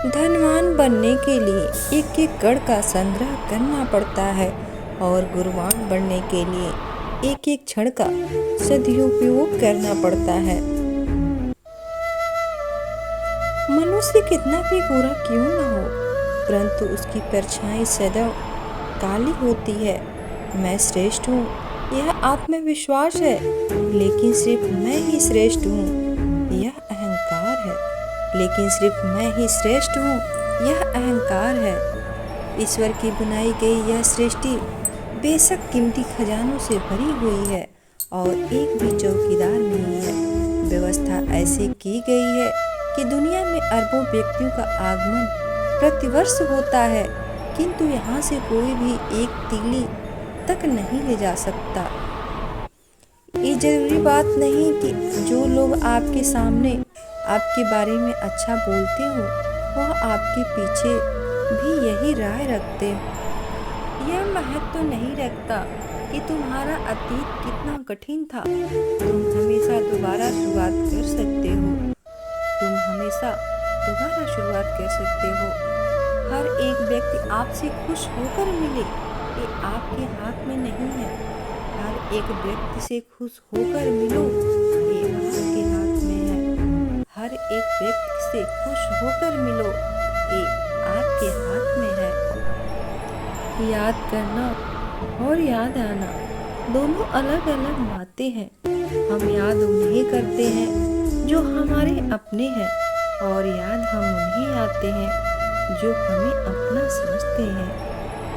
धनवान बनने के लिए एक एक कण का संग्रह करना पड़ता है और गुणवान बनने के लिए एक एक क्षण का सदुपयोग करना पड़ता है। मनुष्य कितना भी बुरा क्यों न हो, परंतु उसकी परछाई सदैव काली होती है। मैं श्रेष्ठ हूँ, यह आत्मविश्वास है, लेकिन सिर्फ मैं ही श्रेष्ठ हूँ, यह अहंकार है। लेकिन सिर्फ मैं ही श्रेष्ठ हूँ, यह अहंकार है। ईश्वर की बनाई गई यह सृष्टि बेशक कीमती खजानों से भरी हुई है और एक भी चौकीदार नहीं है। व्यवस्था ऐसी की गई है कि दुनिया में अरबों व्यक्तियों का आगमन प्रतिवर्ष होता है, किंतु यहाँ से कोई भी एक तीली तक नहीं ले जा सकता। ये जरूरी बात नहीं कि जो लोग आपके सामने आपके बारे में अच्छा बोलते हो वह आपके पीछे भी यही राय रखते हो। यह महत्व तो नहीं रखता कि तुम्हारा अतीत कितना कठिन था। तुम हमेशा दोबारा शुरुआत कर सकते हो। तुम हमेशा दोबारा शुरुआत कर सकते हो। हर एक व्यक्ति आपसे खुश होकर मिले, ये आपके हाथ में नहीं है। हर एक व्यक्ति से खुश होकर मिलो, ये आपके हाथ में है। हर एक व्यक्ति से खुश होकर मिलो, ये आपके हाथ में है। याद करना और याद आना दोनों अलग अलग बातें हैं। हम याद उन्हें करते हैं जो हमारे अपने हैं, और याद हम उन्हें आते हैं जो हमें अपना समझते हैं,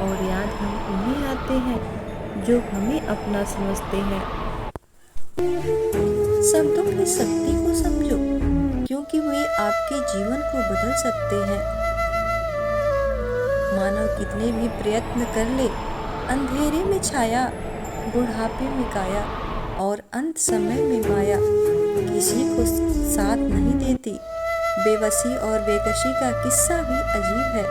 और याद हम उन्हें आते हैं जो हमें अपना समझते हैं। शब्दों की शक्ति को समझो, क्योंकि वे आपके जीवन को बदल सकते हैं। मानव कितने भी प्रयत्न कर ले, अंधेरे में छाया, बुढ़ापे में काया और अंत समय में माया किसी को साथ नहीं देती। बेबसी और बेकसी का किस्सा भी अजीब है।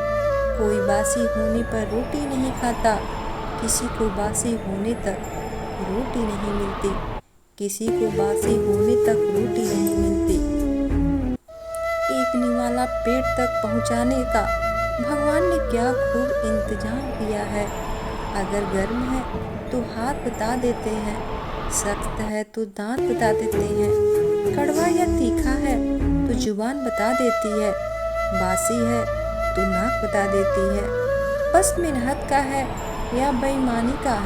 कोई बासी होने पर रोटी नहीं खाता, किसी को बासी होने तक रोटी नहीं मिलती, किसी को बासी होने तक रोटी नहीं मिलती। एक निवाला पेट तक पहुंचाने का भगवान ने क्या खूब इंतजाम किया है। अगर गर्म है तो हाथ बता देते हैं, सख्त है तो दांत बता देते हैं, कड़वा या तीखा है तो जुबान बता देती है, बासी है तो नाक बता देती है। बस मेहनत का है या बेईमानी का,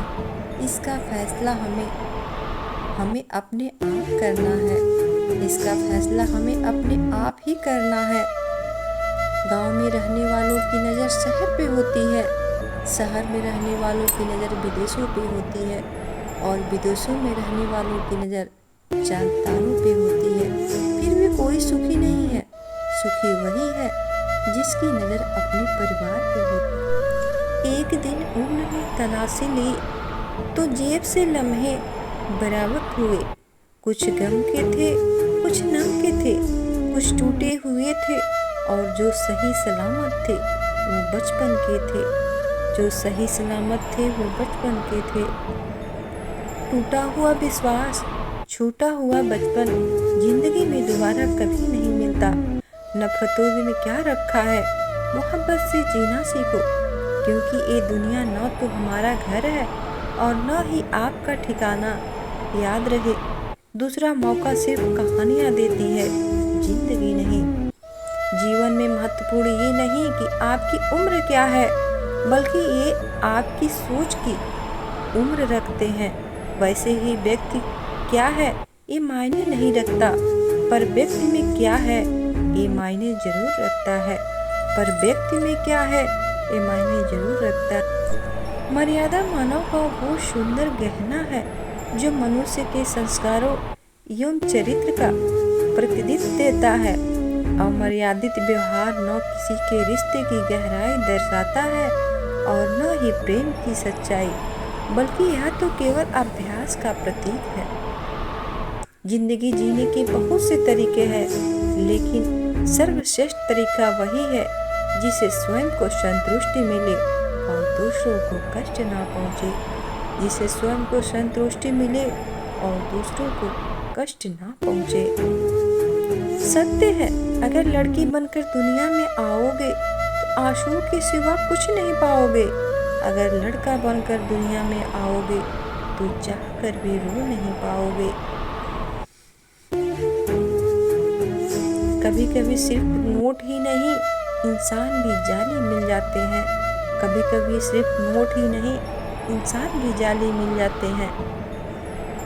इसका फैसला हमें अपने आप करना है। इसका फैसला हमें अपने आप ही करना है। गांव में रहने वालों की नज़र शहर पे होती है, शहर में रहने वालों की नज़र विदेशों पे होती है, और विदेशों में रहने वालों की नज़र चांद तारों पे होती है। फिर भी कोई सुखी नहीं है। सुखी वही है जिसकी नज़र अपने परिवार पे होती। एक दिन उम्र ने तलाशी ली तो जेब से लम्हे बरामद हुए। कुछ गम के थे, कुछ नम के थे, कुछ टूटे हुए थे, और जो सही सलामत थे वो बचपन के थे। जो सही सलामत थे वो बचपन के थे। टूटा हुआ विश्वास, छूटा हुआ बचपन जिंदगी में दोबारा कभी नहीं मिलता। नफरतों में क्या रखा है, मोहब्बत से जीना सीखो, क्योंकि ये दुनिया न तो हमारा घर है और न ही आपका ठिकाना। याद रहे, दूसरा मौका सिर्फ कहानियाँ देती है, जिंदगी नहीं। जीवन में महत्वपूर्ण ये नहीं कि आपकी उम्र क्या है, बल्कि ये आपकी सोच की उम्र रखते हैं। वैसे ही व्यक्ति क्या है ये मायने नहीं रखता, पर व्यक्ति में क्या है ये मायने जरूर रखता है। पर व्यक्ति में क्या है ये मायने जरूर रखता है। मर्यादा मानव का वो सुंदर गहना है जो मनुष्य के संस्कारों एवं चरित्र का प्रतिनिधित्व देता है। अमर्यादित व्यवहार न किसी के रिश्ते की गहराई दर्शाता है और न ही प्रेम की सच्चाई, बल्कि यह तो केवल अभ्यास का प्रतीक है। जिंदगी जीने के बहुत से तरीके हैं, लेकिन सर्वश्रेष्ठ तरीका वही है जिसे स्वयं को संतुष्टि मिले और दूसरों को कष्ट ना पहुंचे। जिससे स्वयं को संतुष्टि मिले और दूसरों को कष्ट ना पहुँचे। सत्य है, अगर लड़की बनकर दुनिया में आओगे तो आंसुओं के सिवा कुछ नहीं पाओगे। अगर लड़का बनकर दुनिया में आओगे तो चाह कर भी रो नहीं पाओगे। कभी कभी सिर्फ नोट ही नहीं, इंसान भी जाली मिल जाते हैं। कभी कभी सिर्फ नोट ही नहीं, इंसान भी जाली मिल जाते हैं।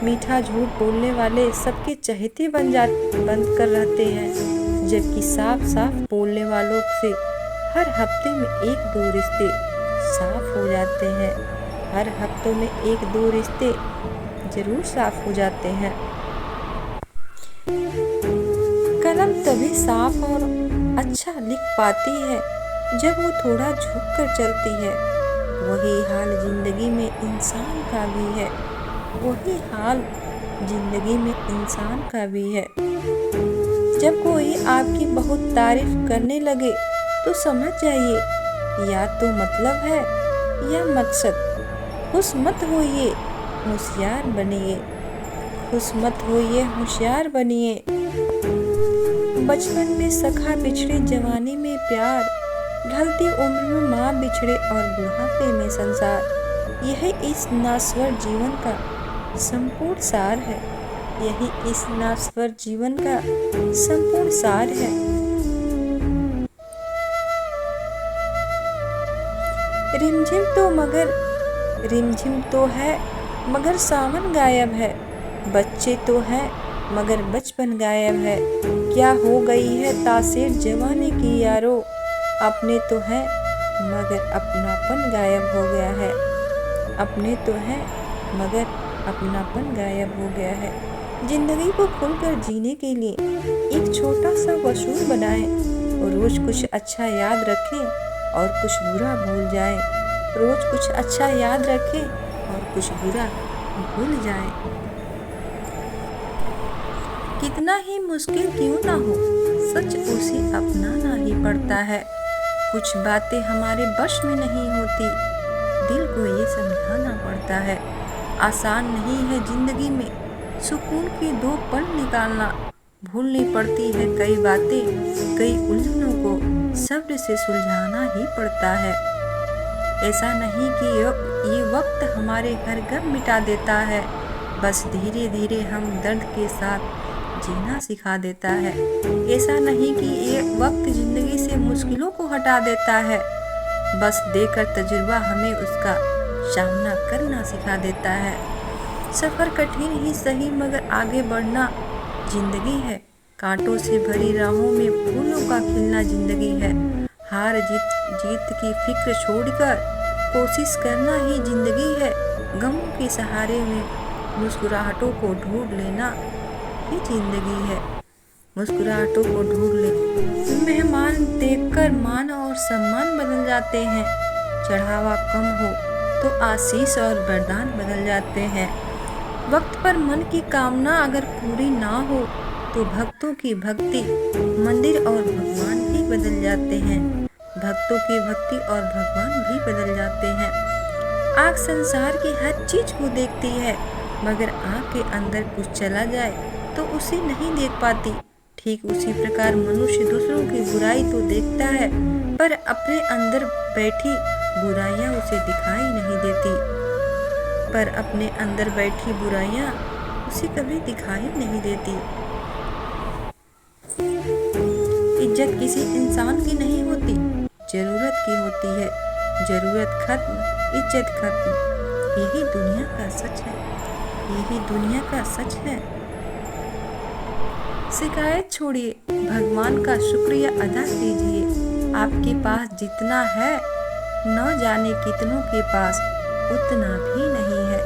मीठा झूठ बोलने वाले सबके चहेते बंद कर रहते हैं, जबकि साफ साफ बोलने वालों से हर हफ्ते में 1-2 रिश्ते साफ हो जाते हैं। हर हफ्तों में 1-2 रिश्ते जरूर साफ हो जाते हैं। कलम तभी साफ और अच्छा लिख पाती है जब वो थोड़ा झुक कर चलती है। वही हाल जिंदगी में इंसान का भी है। वही हाल जिंदगी में इंसान का भी है। जब कोई आपकी बहुत तारीफ करने लगे तो समझ जाइए या तो मतलब है या मकसद। खुश मत होइए, होशियार बनिए। खुश मत होइए, होशियार बनिए। बचपन में सखा बिछड़े, जवानी में प्यार, ढलती उम्र में माँ बिछड़े और बुढ़ापे में संसार। यह इस नाश्वर जीवन का संपूर्ण सार है। यही इस नाश्वर जीवन का संपूर्ण सार है। रिमझिम तो है मगर सावन गायब है। बच्चे तो हैं मगर बचपन गायब है। क्या हो गई है तासीर जवानी की यारो। अपने तो हैं मगर अपनापन गायब हो गया है। अपने तो हैं मगर अपनापन गायब हो गया है। जिंदगी को खुलकर जीने के लिए एक छोटा सा वसूल बनाएं और रोज कुछ अच्छा याद रखें और कुछ बुरा भूल जाएं। रोज कुछ अच्छा याद रखें और कुछ बुरा भूल जाएं। कितना ही मुश्किल क्यों ना हो, सच उसे अपनाना ही पड़ता है। कुछ बातें हमारे बश में नहीं होती, दिल को ये समझाना पड़ता है। आसान नहीं है जिंदगी में सुकून के 2 पल निकालना। भूलनी पड़ती है कई बातें, कई उलझनों को सब्र से सुलझाना ही पड़ता है। ऐसा नहीं कि ये वक्त हमारे हर गम मिटा देता है, बस धीरे धीरे हम दर्द के साथ जीना सिखा देता है। ऐसा नहीं कि ये वक्त जिंदगी से मुश्किलों को हटा देता है, बस देकर तजुर्बा हमें उसका सामना करना सिखा देता है। सफ़र कठिन ही सही मगर आगे बढ़ना जिंदगी है। कांटों से भरी राहों में फूलों का खिलना जिंदगी है। हार जीत की फिक्र छोड़कर कोशिश करना ही जिंदगी है। गमों के सहारे में मुस्कुराहटों को ढूंढ लेना ही जिंदगी है। मुस्कुराहटों को ढूंढ ले। मेहमान देखकर मान और सम्मान बदल जाते हैं। चढ़ावा कम हो तो आशीष और वरदान बदल जाते हैं। वक्त पर मन की कामना अगर पूरी ना हो तो भक्तों की भक्ति, मंदिर और भगवान भी बदल जाते हैं। भक्तों की भक्ति और भगवान भी बदल जाते हैं। आँख संसार की हर चीज को देखती है, मगर आँख के अंदर कुछ चला जाए तो उसे नहीं देख पाती। ठीक उसी प्रकार मनुष्य दूसरों की बुराई तो देखता है, पर अपने अंदर बैठी बुराइयां उसे दिखाई नहीं देती। पर अपने अंदर बैठी बुराइयां उसे कभी दिखाई नहीं देती। इज्जत किसी इंसान की नहीं होती, जरूरत की होती है। जरूरत खत्म, इज्जत खत्म। यही दुनिया का सच है। यही दुनिया का सच है। शिकायत छोड़िए, भगवान का शुक्रिया अदा कीजिए। आपके पास जितना है न जाने कितनों के पास उतना भी नहीं है।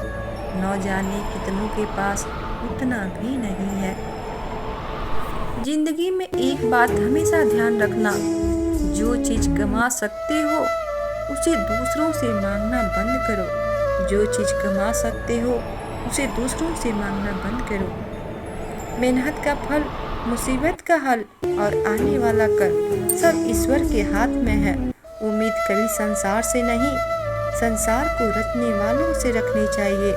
न जाने कितनों के पास उतना भी नहीं है। जिंदगी में एक बात हमेशा ध्यान रखना, जो चीज कमा सकते हो उसे दूसरों से मांगना बंद करो। जो चीज कमा सकते हो उसे दूसरों से मांगना बंद करो। मेहनत का फल, मुसीबत का हल और आने वाला कल सब ईश्वर के हाथ में है। उम्मीद कभी संसार से नहीं, संसार को रचने वालों से रखनी चाहिए।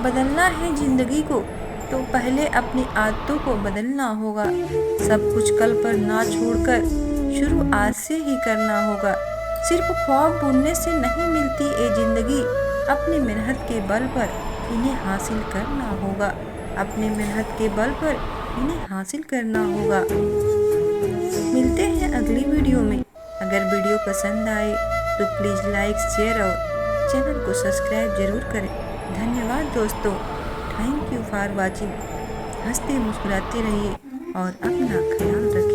बदलना है जिंदगी को तो पहले अपनी आदतों को बदलना होगा। सब कुछ कल पर ना छोड़कर शुरू आज से ही करना होगा। सिर्फ ख्वाब बुनने से नहीं मिलती ये जिंदगी, अपनी मेहनत के बल पर इन्हें हासिल करना होगा। अपनी मेहनत के बल पर इन्हें हासिल करना होगा। मिलते हैं अगली वीडियो में। अगर वीडियो पसंद आए तो प्लीज़ लाइक, शेयर और चैनल को सब्सक्राइब जरूर करें। धन्यवाद दोस्तों। Thank you for watching. हंसते मुस्कुराते रहिए और अपना ख्याल रखिए।